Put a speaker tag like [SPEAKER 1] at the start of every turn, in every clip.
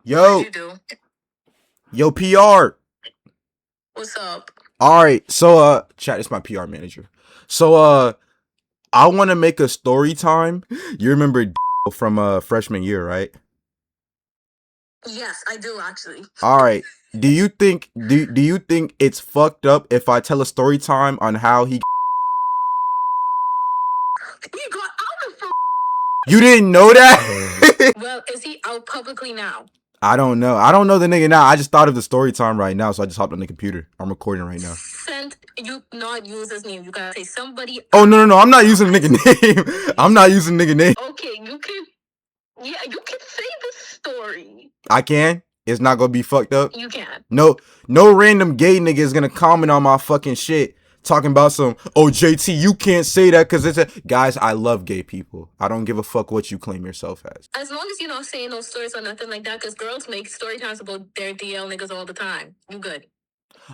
[SPEAKER 1] Yo,
[SPEAKER 2] You do.
[SPEAKER 1] yo, PR.
[SPEAKER 2] What's up?
[SPEAKER 1] All right, so chat. It's my PR manager. So I want to make a story time. You remember from freshman year, right?
[SPEAKER 2] Yes, I do actually.
[SPEAKER 1] All right. Do you think it's fucked up if I tell a story time on how he?
[SPEAKER 2] He got out of.
[SPEAKER 1] You didn't know that?
[SPEAKER 2] Well, is he out publicly now?
[SPEAKER 1] I don't know. I don't know the nigga now. I just thought of the story time right now, so I just hopped on the computer. I'm recording right now.
[SPEAKER 2] Send you not use his name. You gotta say somebody.
[SPEAKER 1] Oh no. I'm not using nigga name. I'm not using nigga name.
[SPEAKER 2] Okay, you can. Yeah, you can say the story.
[SPEAKER 1] I can. It's not gonna be fucked up.
[SPEAKER 2] You can.
[SPEAKER 1] No random gay nigga is gonna comment on my fucking shit talking about some, oh JT, you can't say that because it's a guys, I love gay people. I don't give a fuck what you claim yourself as.
[SPEAKER 2] As long as you're not saying no stories or nothing like that, because girls make story times about their DL niggas all the time. You good.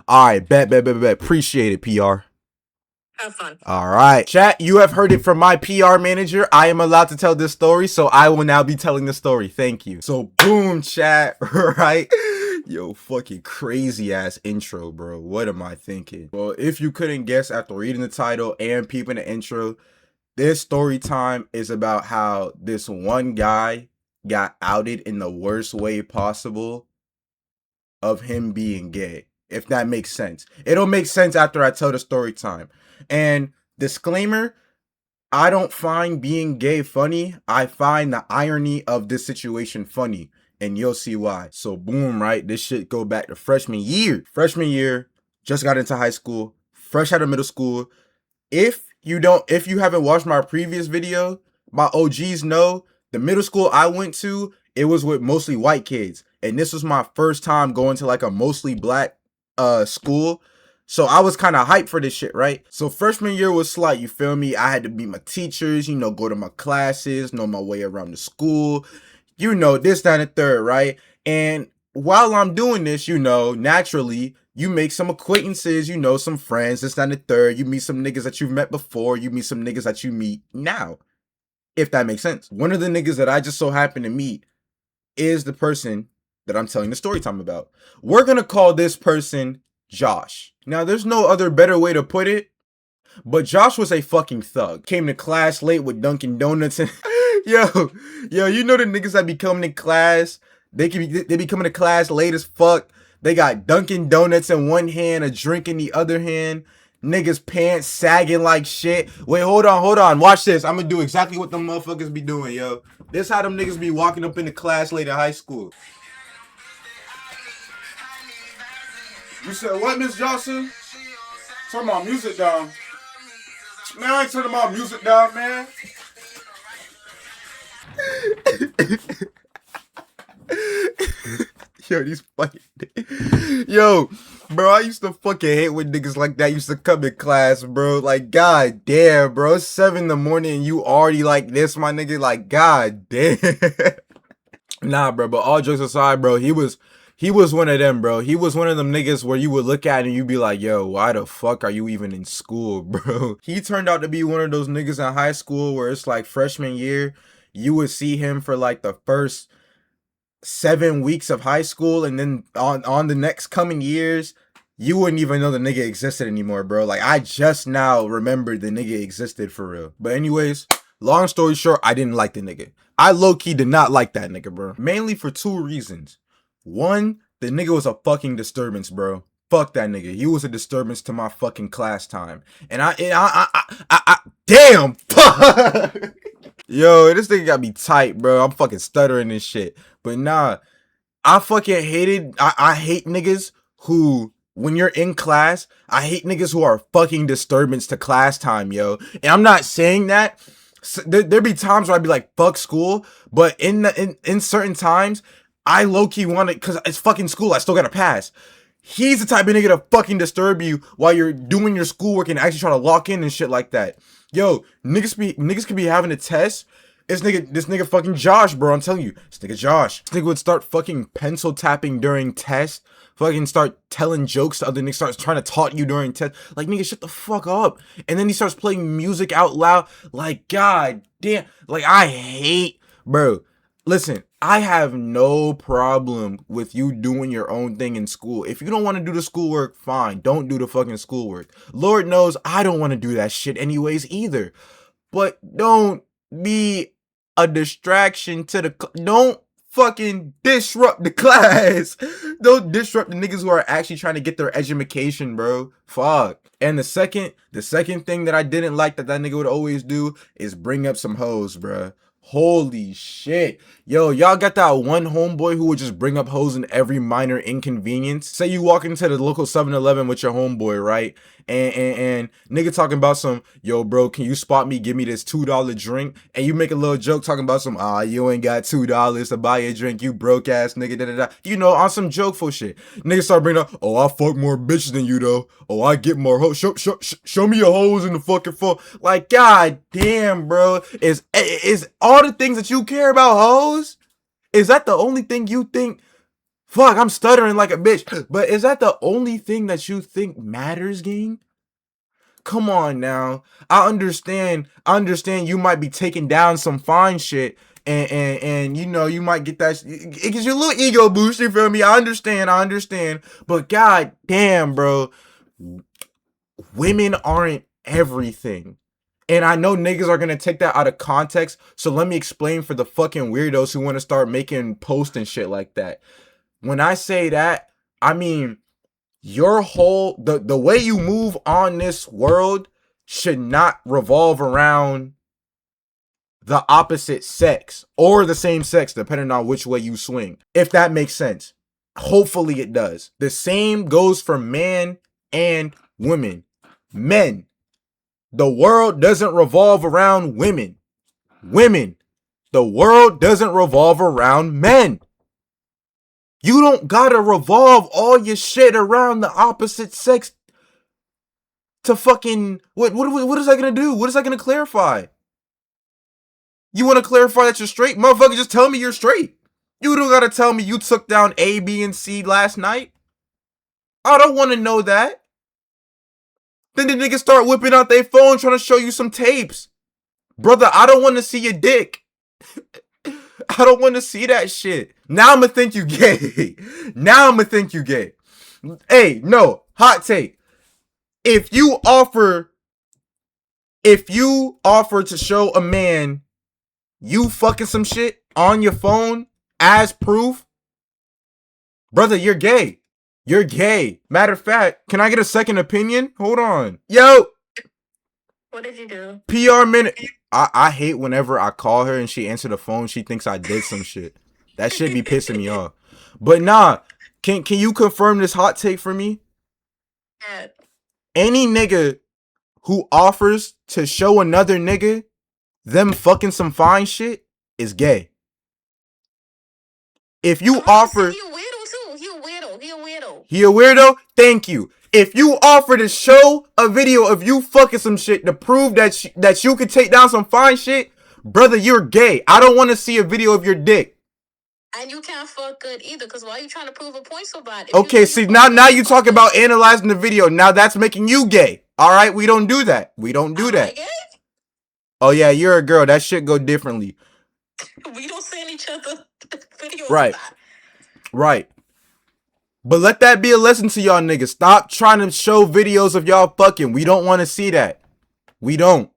[SPEAKER 1] Alright, bet. Appreciate it, PR.
[SPEAKER 2] Have fun.
[SPEAKER 1] Alright. Chat, you have heard it from my PR manager. I am allowed to tell this story, so I will now be telling the story. Thank you. So boom, chat, right? Yo, fucking crazy ass intro, bro. What am I thinking? Well, if you couldn't guess after reading the title and peeping the intro, this story time is about how this one guy got outed in the worst way possible of him being gay. If that makes sense. It'll make sense after I tell the story time. And disclaimer, I don't find being gay funny. I find the irony of this situation funny. And you'll see why. So boom, right? This shit go back to freshman year. Freshman year, just got into high school, fresh out of middle school. If you haven't watched my previous video, my OGs know the middle school I went to, it was with mostly white kids. And this was my first time going to like a mostly black school. So I was kind of hyped for this shit, right? So freshman year was slight, you feel me? I had to meet my teachers, go to my classes, know my way around the school, this, that, and the third, right? And while I'm doing this, naturally, you make some acquaintances, some friends, this, that, and the third. You meet some niggas that you've met before, you meet some niggas that you meet now, if that makes sense. One of the niggas that I just so happen to meet is the person that I'm telling the story time about. We're gonna call this person Josh. Now, there's no other better way to put it, but Josh was a fucking thug. Came to class late with Dunkin' Donuts and yo, you know the niggas that be coming to class, they be coming to class late as fuck. They got Dunkin' Donuts in one hand, a drink in the other hand. Niggas pants sagging like shit. Wait, hold on. Watch this. I'm gonna do exactly what them motherfuckers be doing, yo. This how them niggas be walking up into class late in high school. You said what, Miss Johnson? Turn my music down. Man, I ain't turning my music down, man. Yo, these fucking yo, bro, I used to fucking hate when niggas like that used to come in class, bro. Like, god damn, bro, it's 7 in the morning and you already like this, my nigga. Like, god damn. Nah, bro, but all jokes aside, bro, he was one of them, bro. He was one of them niggas where you would look at and you'd be like, yo, why the fuck are you even in school, bro? He turned out to be one of those niggas in high school where it's like freshman year, you would see him for like the first 7 weeks of high school, and then on the next coming years, you wouldn't even know the nigga existed anymore, bro. Like, I just now remembered the nigga existed for real. But anyways, long story short, I didn't like the nigga. I low-key did not like that nigga, bro. Mainly for 2 reasons. One, the nigga was a fucking disturbance, bro. Fuck that nigga. He was a disturbance to my fucking class time. And I damn, fuck. Yo, this nigga got me tight, bro. I'm fucking stuttering and shit. But nah, I fucking I hate niggas who, when you're in class, I hate niggas who are fucking disturbance to class time, yo. And I'm not saying that. There be times where I'd be like, fuck school. But in certain times, I low-key want it because it's fucking school. I still gotta pass. He's the type of nigga to fucking disturb you while you're doing your schoolwork and actually try to lock in and shit like that. Yo, niggas could be having a test. This nigga fucking Josh, bro. I'm telling you, this nigga Josh. This nigga would start fucking pencil tapping during tests. Fucking start telling jokes to other niggas. Starts trying to taunt you during test. Like, nigga, shut the fuck up. And then he starts playing music out loud. Like, god damn. Like, I hate, bro. Listen, I have no problem with you doing your own thing in school. If you don't want to do the schoolwork, fine. Don't do the fucking schoolwork. Lord knows I don't want to do that shit anyways either. But don't be a distraction to don't fucking disrupt the class. Don't disrupt the niggas who are actually trying to get their education, bro. Fuck. And the second thing that I didn't like that nigga would always do is bring up some hoes, bro. Holy shit. Yo, y'all got that one homeboy who would just bring up hoes in every minor inconvenience. Say you walk into the local 7-Eleven with your homeboy, right? And nigga talking about some, yo, bro, can you spot me? Give me this $2 drink. And you make a little joke talking about some, you ain't got $2 to buy a drink, you broke ass nigga, da-da-da. You know, on some jokeful shit. Nigga start bringing up, I fuck more bitches than you, though. I get more hoes. Show me your hoes in the fucking phone. Like, god damn, bro. Is all the things that you care about hoes? Is that the only thing you think? Fuck, I'm stuttering like a bitch. But is that the only thing that you think matters, gang? Come on now. I understand you might be taking down some fine shit. And you know, you might get that. It gives you a little ego boost, you feel me? I understand. But god damn, bro. Women aren't everything. And I know niggas are gonna take that out of context. So let me explain for the fucking weirdos who want to start making posts and shit like that. When I say that, I mean your whole the way you move on this world should not revolve around the opposite sex or the same sex, depending on which way you swing. If that makes sense. Hopefully it does. The same goes for man and women. Men. The world doesn't revolve around women. Women. The world doesn't revolve around men. You don't gotta revolve all your shit around the opposite sex to fucking... What is that gonna do? What is that gonna clarify? You wanna clarify that you're straight? Motherfucker, just tell me you're straight. You don't gotta tell me you took down A, B, and C last night. I don't wanna know that. Then the niggas start whipping out their phone trying to show you some tapes. Brother, I don't wanna see your dick. I don't want to see that shit. Now I'm gonna think you gay. Hey, no, hot take. If you offer to show a man you fucking some shit on your phone as proof, brother, you're gay. You're gay. Matter of fact, can I get a second opinion? Hold on. Yo.
[SPEAKER 2] What did you do?
[SPEAKER 1] PR minute. I hate whenever I call her and she answer the phone. She thinks I did some shit. That shit be pissing me off. But nah, can you confirm this hot take for me?
[SPEAKER 2] Yeah.
[SPEAKER 1] Any nigga who offers to show another nigga them fucking some fine shit is gay. If you offer...
[SPEAKER 2] He a weirdo too.
[SPEAKER 1] He a weirdo? Thank you. If you offer to show a video of you fucking some shit to prove that you can take down some fine shit, brother, you're gay. I don't want to see a video of your dick.
[SPEAKER 2] And you can't fuck good either, because why are you trying to prove a point so bad?
[SPEAKER 1] Okay, see, now you talk about analyzing the video. Now that's making you gay. All right, we don't do that. We don't do that.
[SPEAKER 2] Gay?
[SPEAKER 1] Oh yeah, you're a girl. That shit go differently.
[SPEAKER 2] We don't send each other videos.
[SPEAKER 1] Right. Right. But let that be a lesson to y'all niggas. Stop trying to show videos of y'all fucking. We don't want to see that. We don't.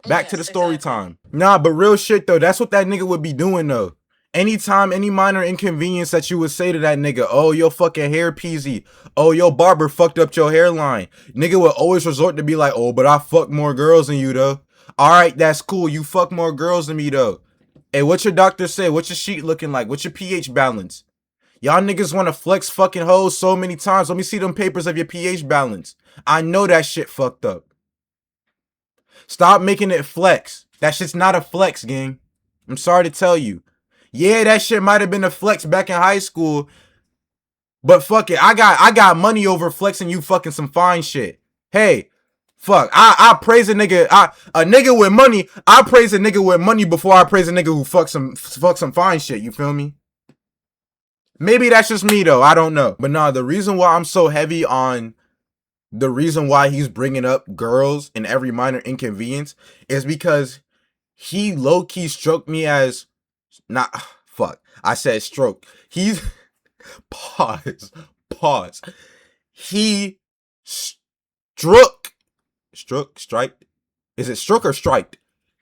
[SPEAKER 1] Back to the story time. Nah, but real shit though. That's what that nigga would be doing though. Anytime, any minor inconvenience that you would say to that nigga, oh, your fucking hair peasy. Oh, your barber fucked up your hairline. Nigga would always resort to be like, oh, but I fuck more girls than you though. All right, that's cool. You fuck more girls than me though. Hey, what's your doctor say? What's your sheet looking like? What's your pH balance? Y'all niggas want to flex fucking hoes so many times. Let me see them papers of your pH balance. I know that shit fucked up. Stop making it flex. That shit's not a flex, gang. I'm sorry to tell you. Yeah, that shit might have been a flex back in high school. But fuck it. I got money over flexing you fucking some fine shit. Hey, fuck. I praise a nigga. A nigga with money. I praise a nigga with money before I praise a nigga who fuck some fine shit. You feel me? Maybe that's just me though. I don't know. But nah, the reason why I'm so heavy on the reason why he's bringing up girls in every minor inconvenience is because he low-key struck me as Not fuck. I said stroke. He's pause. He strike. Is it stroke or strike?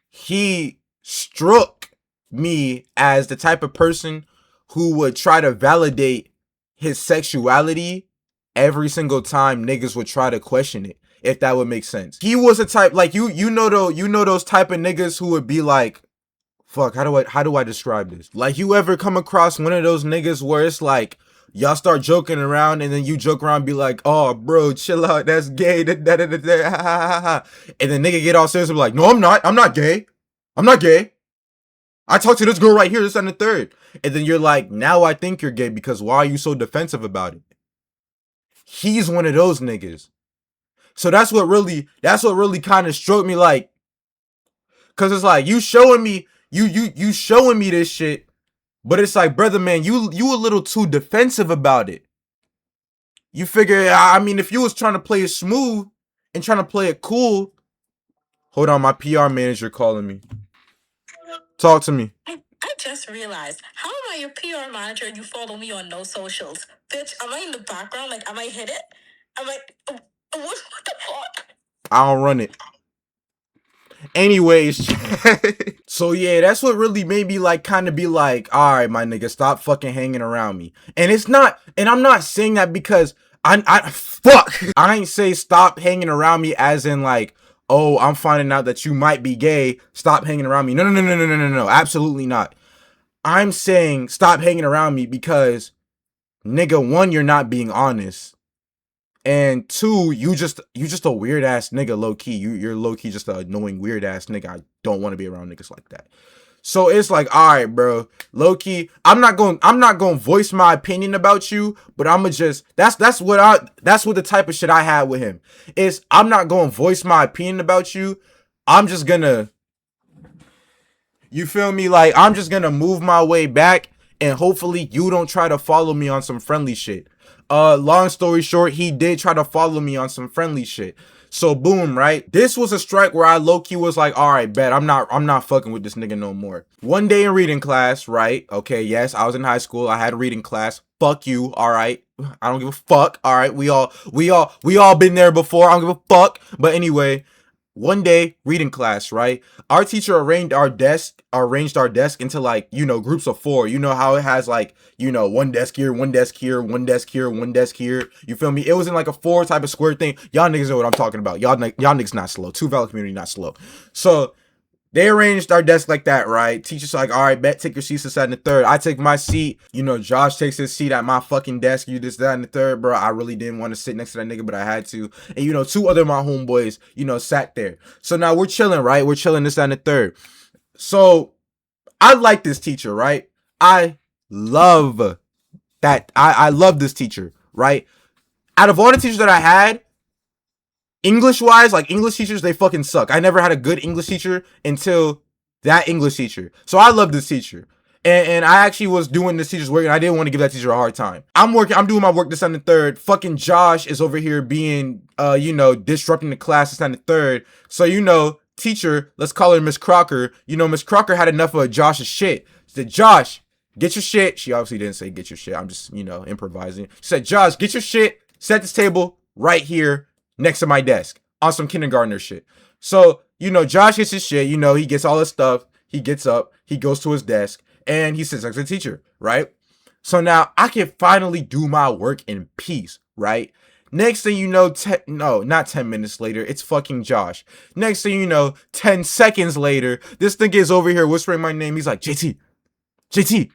[SPEAKER 1] He struck me as the type of person who would try to validate his sexuality every single time niggas would try to question it, if that would make sense. He was a type like you know those type of niggas who would be like, fuck, how do I describe this? Like, you ever come across one of those niggas where it's like y'all start joking around and then you joke around and be like, oh bro, chill out, that's gay, and then nigga get all serious and be like, no, I'm not gay. I talked to this girl right here, this and the third. And then you're like, now I think you're gay because why are you so defensive about it? He's one of those niggas. So that's what really kind of struck me, like, cause it's like you showing me this shit, but it's like, brother man, you a little too defensive about it. You figure, I mean, if you was trying to play it smooth and trying to play it cool. Hold on, my PR manager calling me. Talk to me.
[SPEAKER 2] I just realized, how am I your PR manager and you follow me on no socials? Bitch, am I in the background? Like, am I hit it? Am I, what the fuck?
[SPEAKER 1] I don't run it. Anyways, so yeah, that's what really made me like kind of be like, all right, my nigga, stop fucking hanging around me. And it's not, and I'm not saying that because I ain't say stop hanging around me as in like, oh, I'm finding out that you might be gay, stop hanging around me. No, absolutely not. I'm saying stop hanging around me because, nigga, one, you're not being honest. And two, you just a weird ass nigga, low key. You're low key just a annoying weird ass nigga. I don't want to be around niggas like that. So it's like, all right, bro, low key. I'm not going to voice my opinion about you, but I'ma just that's what the type of shit I had with him is. I'm not going to voice my opinion about you. I'm just gonna, you feel me? Like, I'm just gonna move my way back, and hopefully you don't try to follow me on some friendly shit. Long story short, he did try to follow me on some friendly shit. So boom, right? This was a strike where I low-key was like, all right, bet, I'm not fucking with this nigga no more. One day in reading class, right? Okay, yes, I was in high school. I had a reading class. Fuck you, all right? I don't give a fuck, all right? We all been there before. I don't give a fuck. But anyway, one day reading class, right? Our teacher arranged our desk into like, groups of 4. You know how it has like, one desk here, one desk here, one desk here, one desk here. You feel me? It was in like a 4 type of square thing. Y'all niggas know what I'm talking about. Y'all niggas not slow. Two Valor community not slow. So they arranged our desk like that, right? Teacher's like, all right, bet, take your seats this, that, and the third. I take my seat. Josh takes his seat at my fucking desk. You this, that, and the third, bro. I really didn't want to sit next to that nigga, but I had to. And, 2 other of my homeboys, sat there. So now we're chilling, right? We're chilling this, that, and the third. So I like this teacher, right? I love that. I love this teacher, right? Out of all the teachers that I had, English-wise, like English teachers, they fucking suck. I never had a good English teacher until that English teacher. So I love this teacher. And I actually was doing this teacher's work, and I didn't want to give that teacher a hard time. I'm doing my work this and the third. Fucking Josh is over here being, disrupting the class this and the third. So, teacher, let's call her Miss Crocker. Miss Crocker had enough of Josh's shit. She said, Josh, get your shit. She obviously didn't say get your shit. I'm just, improvising. She said, Josh, get your shit. Set this table right here next to my desk on some kindergartner shit. So, Josh gets his shit. He gets all his stuff. He gets up. He goes to his desk. And he sits next to the teacher, right? So now I can finally do my work in peace, right? Next thing you know, not 10 minutes later, it's fucking Josh. Next thing you know, 10 seconds later, this thing is over here whispering my name. He's like, JT.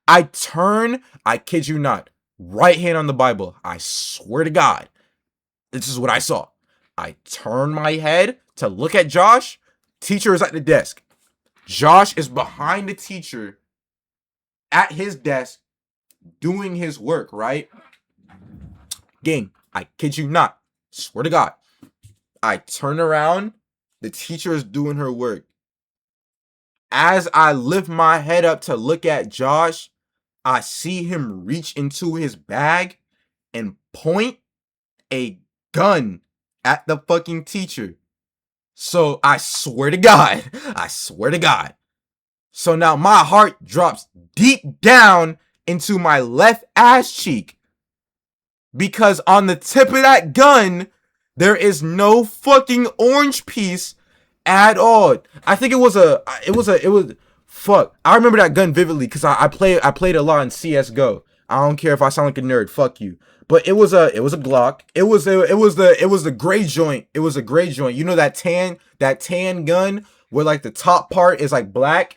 [SPEAKER 1] I turn, I kid you not, right hand on the Bible. I swear to God, this is what I saw. I turn my head to look at Josh. Teacher is at the desk. Josh is behind the teacher at his desk doing his work, right? Gang, I kid you not. Swear to God. I turn around. The teacher is doing her work. As I lift my head up to look at Josh, I see him reach into his bag and point a gun at the fucking teacher. So I swear to God. So now my heart drops deep down into my left ass cheek because on the tip of that gun, there is no fucking orange piece at all. I think it was fuck. I remember that gun vividly because I played a lot in CS:GO. I don't care if I sound like a nerd. Fuck you. But it was a Glock. It was the gray joint. It was a gray joint. You know that tan gun where like the top part is like black.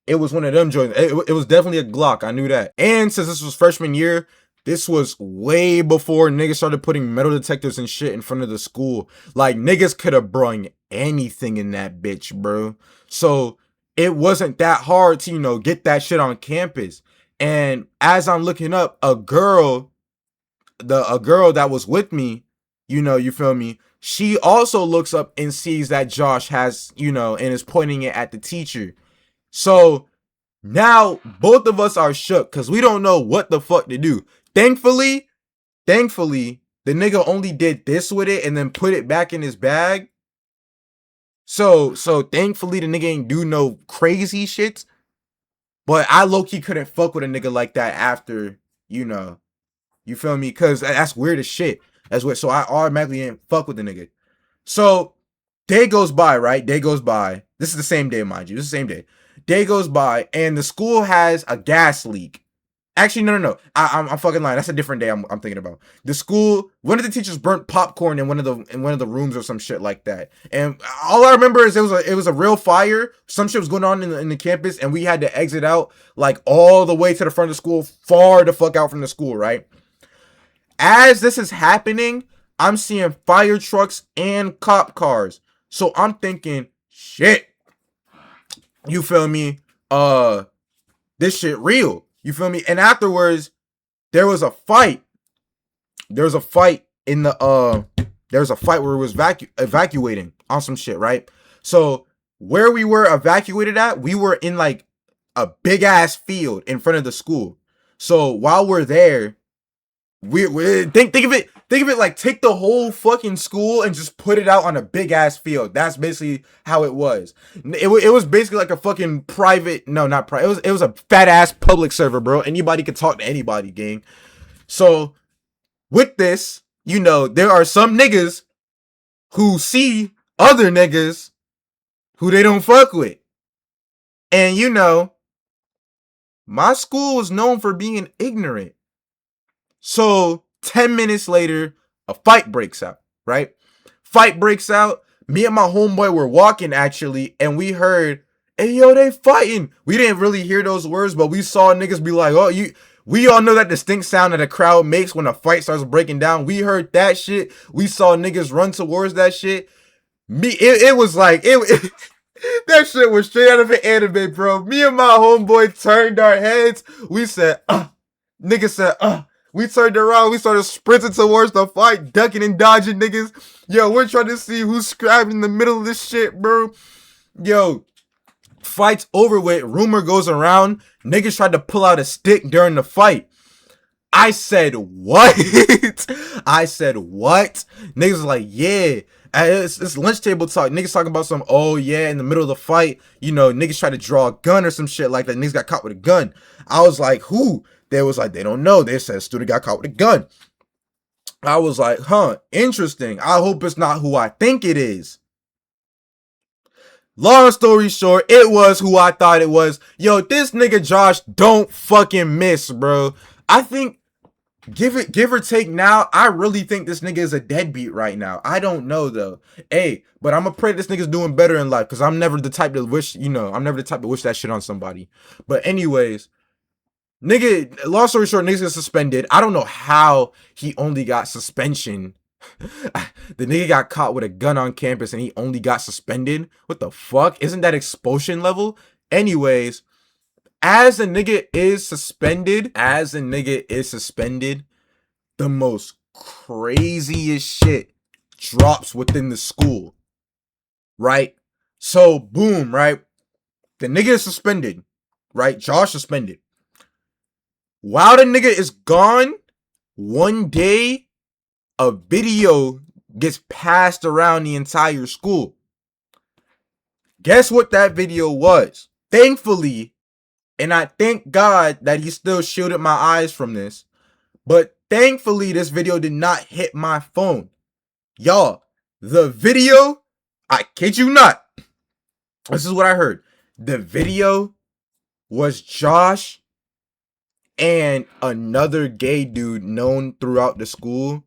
[SPEAKER 1] It was one of them joints. It was definitely a Glock. I knew that. And since this was freshman year, this was way before niggas started putting metal detectors and shit in front of the school. Like niggas could have brung anything in that bitch, bro. So it wasn't that hard to, get that shit on campus. And as I'm looking up, a girl that was with me, you feel me? She also looks up and sees that Josh has, and is pointing it at the teacher. So now both of us are shook because we don't know what the fuck to do. Thankfully, the nigga only did this with it and then put it back in his bag. So thankfully the nigga ain't do no crazy shit. But I low-key couldn't fuck with a nigga like that after, you feel me? Cause that's weird as shit. That's weird. So I automatically didn't fuck with the nigga. So day goes by, right? Day goes by. This is the same day, mind you. This is the same day. Day goes by, and the school has a gas leak. Actually, no. I'm fucking lying. That's a different day. I'm thinking about the school. One of the teachers burnt popcorn in one of the rooms or some shit like that. And all I remember is it was a real fire. Some shit was going on in the campus, and we had to exit out like all the way to the front of the school, far the fuck out from the school, right? As this is happening, I'm seeing fire trucks and cop cars. So I'm thinking, shit. You feel me? This shit real. You feel me? And afterwards, there was a fight. There was a fight in the there was a fight where it was evacuating on some shit, right? So where we were evacuated at, we were in like a big ass field in front of the school. So while we're there, we think of it like take the whole fucking school and just put it out on a big ass field. That's basically how it was. It was basically like a fucking private, no, not private. It was a fat ass public server, bro. Anybody could talk to anybody, gang. So with this, there are some niggas who see other niggas who they don't fuck with. And my school was known for being ignorant. So 10 minutes later, a fight breaks out, right? Fight breaks out. Me and my homeboy were walking actually, and we heard, hey, yo, they fighting. We didn't really hear those words, but we saw niggas be like, oh, we all know that distinct sound that a crowd makes when a fight starts breaking down. We heard that shit. We saw niggas run towards that shit. It was like, that shit was straight out of an anime, bro. Me and my homeboy turned our heads. We said, nigga said, we turned around, we started sprinting towards the fight, ducking and dodging niggas. Yo, we're trying to see who's scrapping in the middle of this shit, bro. Yo, fight's over with. Rumor goes around. Niggas tried to pull out a stick during the fight. I said, what? I said, what? Niggas was like, yeah. It's lunch table talk. Niggas talking about some, oh yeah, in the middle of the fight, niggas try to draw a gun or some shit like that. Niggas got caught with a gun. I was like, who? They was like, they don't know. They said a student got caught with a gun. I was like, huh, interesting. I hope it's not who I think it is. Long story short, it was who I thought it was. Yo, this nigga Josh don't fucking miss, bro. I think, give or take now, I really think this nigga is a deadbeat right now. I don't know though. Hey, but I'm gonna pray this nigga's doing better in life because I'm never the type to wish, I'm never the type to wish that shit on somebody. But anyways, nigga, long story short, niggas got suspended. I don't know how he only got suspension. The nigga got caught with a gun on campus and he only got suspended. What the fuck? Isn't that expulsion level? Anyways, as the nigga is suspended, the most craziest shit drops within the school. Right? So, boom, right? The nigga is suspended. Right? Josh suspended. While the nigga is gone, one day, a video gets passed around the entire school. Guess what that video was? Thankfully, and I thank God that he still shielded my eyes from this, but thankfully this video did not hit my phone. Y'all, the video, I kid you not, this is what I heard. The video was Josh and another gay dude known throughout the school.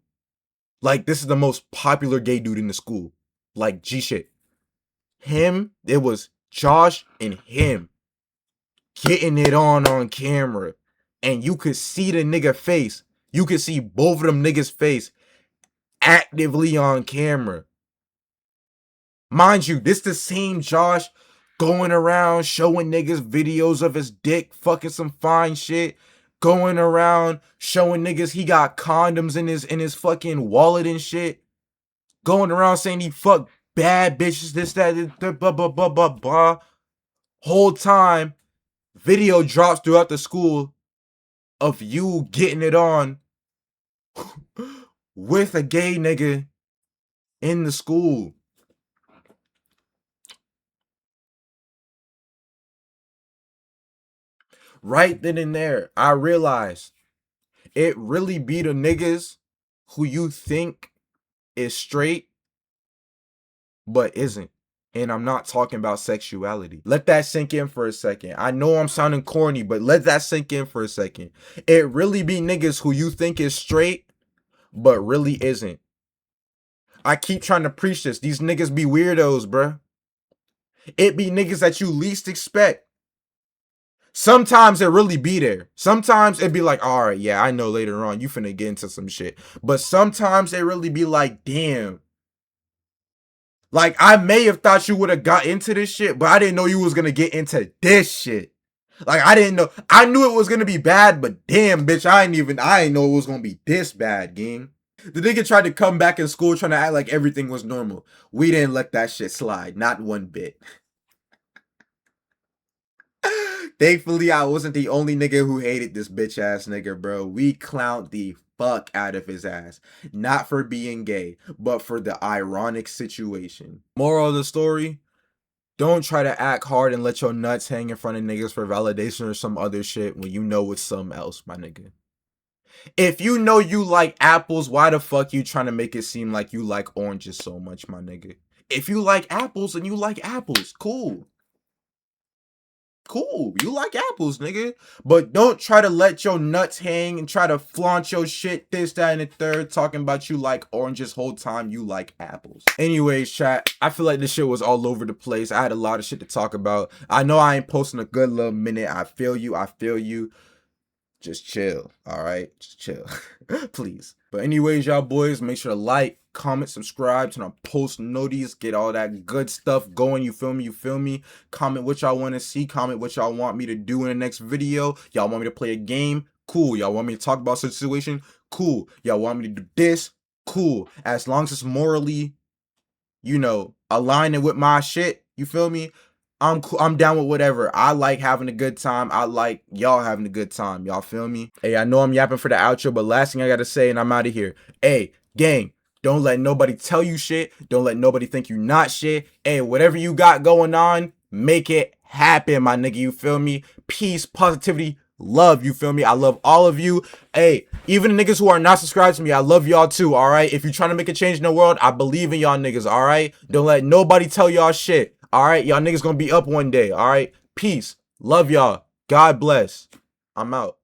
[SPEAKER 1] Like, this is the most popular gay dude in the school. Like, G shit. It was Josh and him getting it on camera. And you could see the nigga face. You could see both of them niggas' face actively on camera. Mind you, this the same Josh going around showing niggas videos of his dick fucking some fine shit. Going around showing niggas he got condoms in his fucking wallet and shit. Going around saying he fucked bad bitches, this, that, blah, blah, blah, blah, blah. Whole time, video drops throughout the school of you getting it on with a gay nigga in the school. Right then and there, I realized it really be the niggas who you think is straight, but isn't. And I'm not talking about sexuality. Let that sink in for a second. I know I'm sounding corny, but let that sink in for a second. It really be niggas who you think is straight, but really isn't. I keep trying to preach this. These niggas be weirdos, bruh. It be niggas that you least expect. Sometimes it really be there. Sometimes it be like, all right, yeah, I know later on you finna get into some shit. But sometimes it really be like, damn. Like, I may have thought you would have got into this shit, but I didn't know you was gonna get into this shit. Like, I didn't know. I knew it was gonna be bad, but damn, bitch, I ain't know it was gonna be this bad, gang. The nigga tried to come back in school trying to act like everything was normal. We didn't let that shit slide, not one bit. Thankfully, I wasn't the only nigga who hated this bitch ass nigga, bro. We clowned the fuck out of his ass. Not for being gay, but for the ironic situation. Moral of the story, don't try to act hard and let your nuts hang in front of niggas for validation or some other shit when you know it's something else, my nigga. If you know you like apples, why the fuck you trying to make it seem like you like oranges so much, my nigga? If you like apples and you like apples, cool. Cool, you like apples, nigga. But don't try to let your nuts hang and try to flaunt your shit, this, that, and the third, talking about you like oranges whole time you like apples. Anyways, chat, I feel like this shit was all over the place. I had a lot of shit to talk about. I know I ain't posting a good little minute. I feel you. Just chill, all right? Just chill, please. But anyways, y'all boys, make sure to like, comment, subscribe, turn on post notices, get all that good stuff going. You feel me? Comment what y'all want to see. Comment what y'all want me to do in the next video. Y'all want me to play a game? Cool. Y'all want me to talk about such a situation? Cool. Y'all want me to do this? Cool. As long as it's morally, you know, aligning with my shit. You feel me? I'm cool. I'm down with whatever. I like having a good time. I like y'all having a good time. Y'all feel me? Hey, I know I'm yapping for the outro, but last thing I gotta say, and I'm out of here. Hey, gang, don't let nobody tell you shit. Don't let nobody think you not shit. Hey, whatever you got going on, make it happen, my nigga. You feel me? Peace, positivity, love. You feel me? I love all of you. Hey, even the niggas who are not subscribed to me, I love y'all too, all right? If you're trying to make a change in the world, I believe in y'all niggas, all right? Don't let nobody tell y'all shit. All right, y'all niggas gonna be up one day. All right, peace. Love y'all. God bless. I'm out.